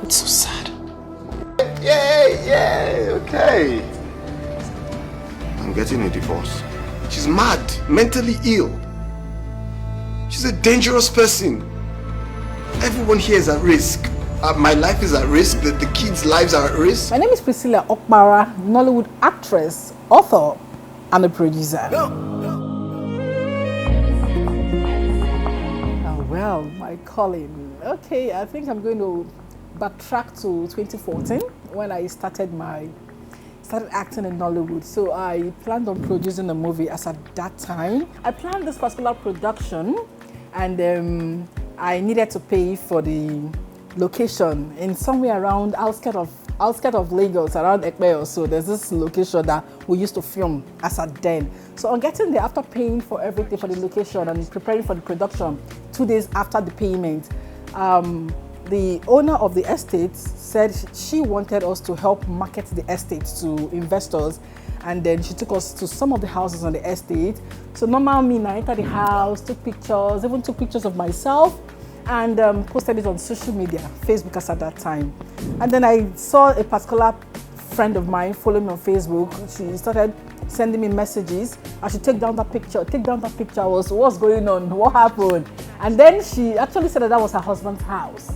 It's so sad. Yeah, okay. I'm getting a divorce. She's mad, mentally ill. She's a dangerous person. Everyone here is at risk. My life is at risk. The kids' lives are at risk. My name is Priscilla Okpara, Nollywood actress, author, and a producer. Well, my calling. Okay, I think I'm going to backtrack to 2014 when I started acting in Nollywood. So I planned on producing a movie as at that time. I planned this particular production, and I needed to pay for the location in somewhere around outskirts of Lagos, around Okpara. So there's this location that we used to film as at then. So on getting there, after paying for everything for the location and preparing for the production, 2 days after the payment, the owner of the estate said she wanted us to help market the estate to investors, and then she took us to some of the houses on the estate. So normal me, I entered the house, took pictures, even took pictures of myself, and posted it on social media, Facebook as at that time. And then I saw a particular friend of mine following me on Facebook. She started sending me messages. I should take down that picture. What's going on? What happened? And then she actually said that was her husband's house.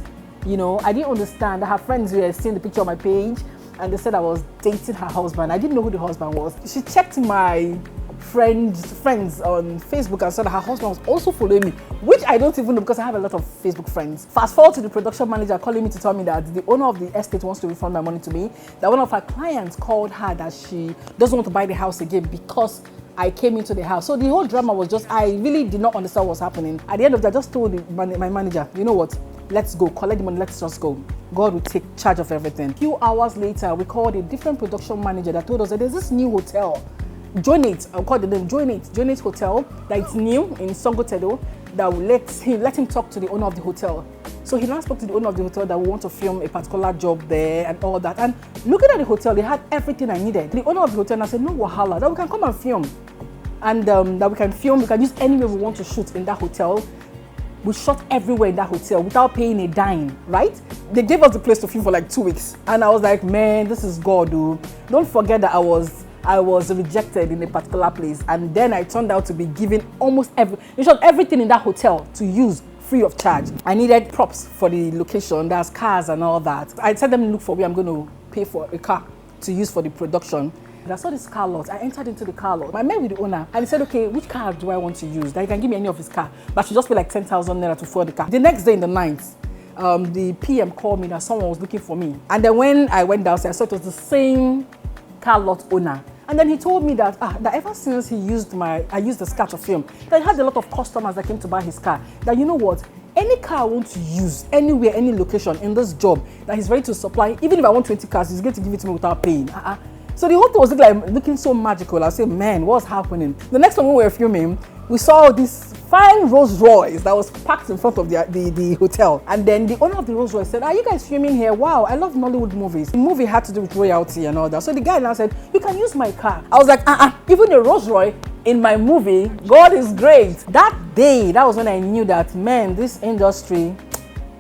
You know, I didn't understand that her friends were seeing the picture on my page, and they said I was dating her husband. I didn't know who the husband was. She checked my friends on Facebook and saw that her husband was also following me, which I don't even know because I have a lot of Facebook friends. Fast forward to the production manager calling me to tell me that the owner of the estate wants to refund my money to me, that one of her clients called her that she doesn't want to buy the house again because I came into the house. So the whole drama was just, I really did not understand what was happening. At the end of that, I just told my manager, you know what, let's go, collect the money, let's just go. God will take charge of everything. A few hours later, we called a different production manager that told us that there's this new hotel, Join It, I'll call the name, Join It Hotel, that it's new in Songotedo, that will let him talk to the owner of the hotel. So he now spoke to the owner of the hotel that we want to film a particular job there and all that. And looking at the hotel, they had everything I needed. The owner of the hotel now said, no wahala, that we can come and film. And that we can use anywhere we want to shoot in that hotel. We shot everywhere in that hotel without paying a dime, right? They gave us the place to film for like 2 weeks. And I was like, man, this is God, dude. Don't forget that I was rejected in a particular place, and then I turned out to be given almost everything in that hotel to use free of charge. I needed props for the location, there's cars and all that. I said them look for where I'm going to pay for a car to use for the production. And I saw this car lot. I entered into the car lot. I met with the owner and he said, okay, which car do I want to use? That you can give me any of his car, but I should just pay like 10,000 naira to afford the car. The next day in the night, the PM called me that someone was looking for me. And then when I went downstairs, I saw it was the same car lot owner. And then he told me that ever since I used the car to film, that he had a lot of customers that came to buy his car. That you know what, any car I want to use, anywhere, any location in this job, that he's ready to supply. Even if I want 20 cars, he's going to give it to me without paying. So the whole thing was looking so magical. I said, man, what's happening? The next time when we were filming, we saw this fine Rolls Royce that was parked in front of the hotel. And then the owner of the Rolls Royce said, are you guys filming here? Wow, I love Nollywood movies. The movie had to do with royalty and all that. So the guy now said, you can use my car. I was like, even a Rolls Royce in my movie, God is great. That day, that was when I knew that, man, this industry,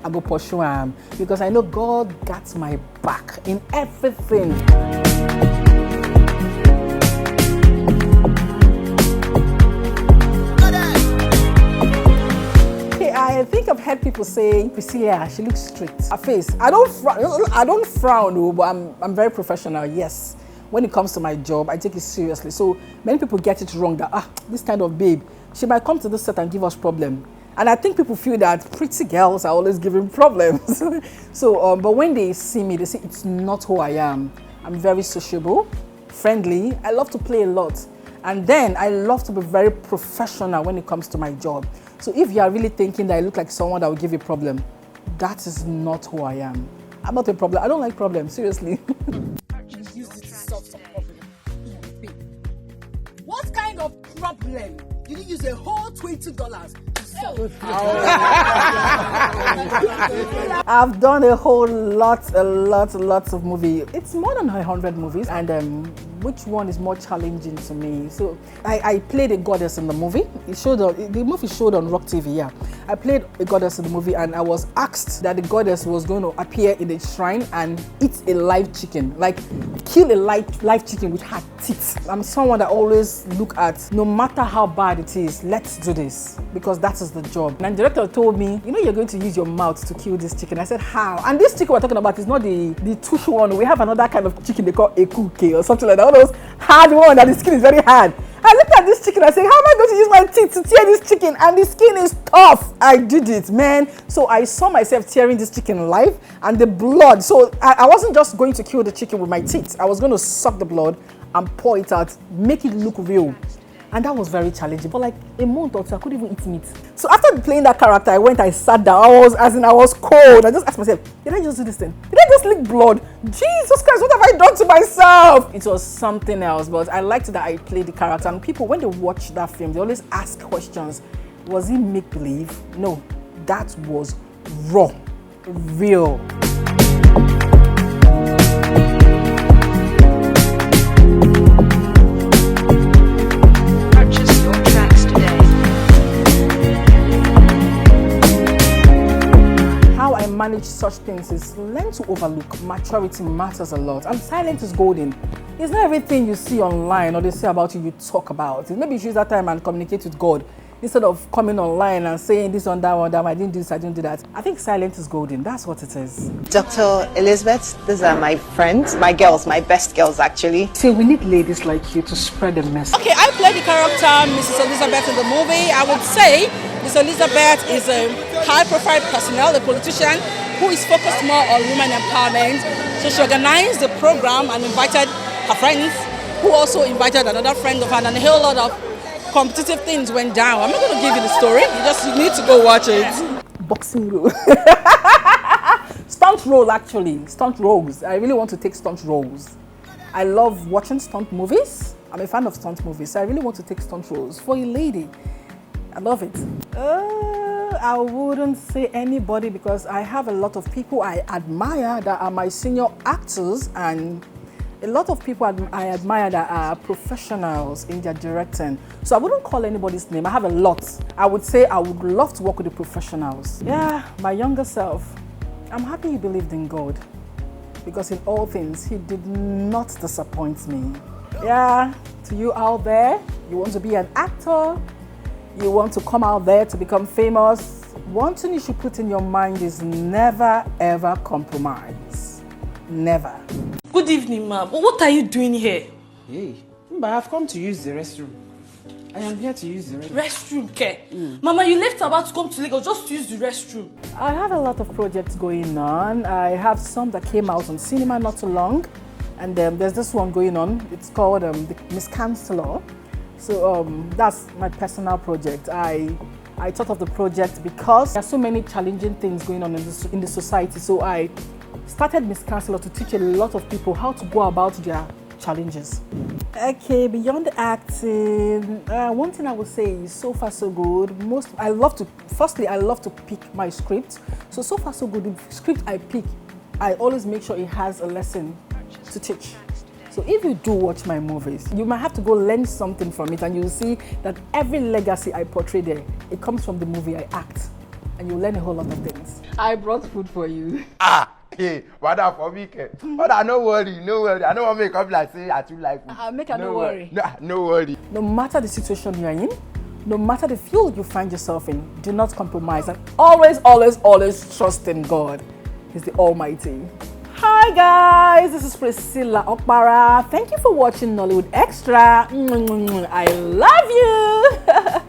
I go pursue him. Because I know God got my back in everything. I think I've heard people say, Priscilla, she looks straight. Her face, I don't frown, but I'm very professional, yes. When it comes to my job, I take it seriously. So many people get it wrong that, this kind of babe, she might come to this set and give us problem. And I think people feel that pretty girls are always giving problems. So, but when they see me, they say, it's not who I am. I'm very sociable, friendly, I love to play a lot. And then I love to be very professional when it comes to my job. So if you are really thinking that I look like someone that will give you a problem, that is not who I am. I'm not a problem. I don't like problems, seriously. What kind of problem? Did you use a whole $20? I've done a lot of movies. It's more than 100 movies, and which one is more challenging to me? So I played a goddess in the movie. The movie showed on Rock TV, yeah. I played a goddess in the movie, and I was asked that the goddess was going to appear in the shrine and eat a live chicken, like kill a live chicken which had teeth. I'm someone that always look at, no matter how bad it is, let's do this, because that is the job. And the director told me, you know, you're going to use your mouth to kill this chicken. I said, how? And this chicken we're talking about is not the tush one. We have another kind of chicken they call ekuke or something like that. All those hard one that the skin is very hard. I looked at this chicken, I said, how am I going to use my teeth to tear this chicken? And the skin is tough. I did it, man. So I saw myself tearing this chicken live, and the blood. So I wasn't just going to kill the chicken with my teeth. I was going to suck the blood and pour it out, make it look real. And that was very challenging. For like a month or two, I couldn't even eat meat. So after playing that character, I sat down. I was cold. I just asked myself, did I just do this thing? Did I just lick blood? Jesus Christ, what have I done to myself? It was something else, but I liked that I played the character. And people, when they watch that film, they always ask questions. Was it make-believe? No, that was raw, real. Manage such things is learn to overlook. Maturity matters a lot, and silence is golden. It's not everything you see online or they say about you talk about. Maybe you use that time and communicate with God instead of coming online and saying this on that one, I didn't do this, I didn't do that. I think silence is golden. That's what it is. Dr. Elizabeth, these are my friends, my girls, my best girls actually. See, we need ladies like you to spread the message. Okay, I played the character Mrs. Elizabeth in the movie. I would say Mrs. Elizabeth is a high-profile personnel, a politician who is focused more on women empowerment. So she organized the program and invited her friends, who also invited another friend of hers, and a whole lot of competitive things went down. I'm not going to give you the story. You need to go watch it. Boxing role. Stunt role, actually. Stunt roles. I really want to take stunt roles. I love watching stunt movies. I'm a fan of stunt movies, so I really want to take stunt roles for a lady. I love it. I wouldn't say anybody, because I have a lot of people I admire that are my senior actors, and a lot of people I admire that are professionals in their directing. So I wouldn't call anybody's name. I have a lot. I would say I would love to work with the professionals. Yeah, my younger self. I'm happy you believed in God, because in all things, He did not disappoint me. Yeah, to you out there, you want to be an actor, you want to come out there to become famous, one thing you should put in your mind is never ever compromise. Never. Good evening, ma'am. What are you doing here? Hey, but I have come to use the restroom. I am here to use the restroom. Restroom, care. Mama, you left about to come to Lagos just to use the restroom. I have a lot of projects going on. I have some that came out on cinema not too long. And there's this one going on. It's called the Miss Chancellor. So that's my personal project. I thought of the project because there are so many challenging things going on in the society. So I started Miss Chancellor to teach a lot of people how to go about their challenges. Okay, beyond the acting, one thing I would say is so far so good. I love to pick my script. So far so good. The script I pick, I always make sure it has a lesson to teach. So if you do watch my movies, you might have to go learn something from it, and you'll see that every legacy I portray there, it comes from the movie I act, and you'll learn a whole lot of things. I brought food for you. Hey, what up for me? But no worry. I don't want to make up like say I too like food. I'll make her no worry. No worry. No matter the situation you're in, no matter the field you find yourself in, do not compromise, and always trust in God. He's the Almighty. Hi guys, this is Priscilla Okpara. Thank you for watching Nollywood Extra. I love you.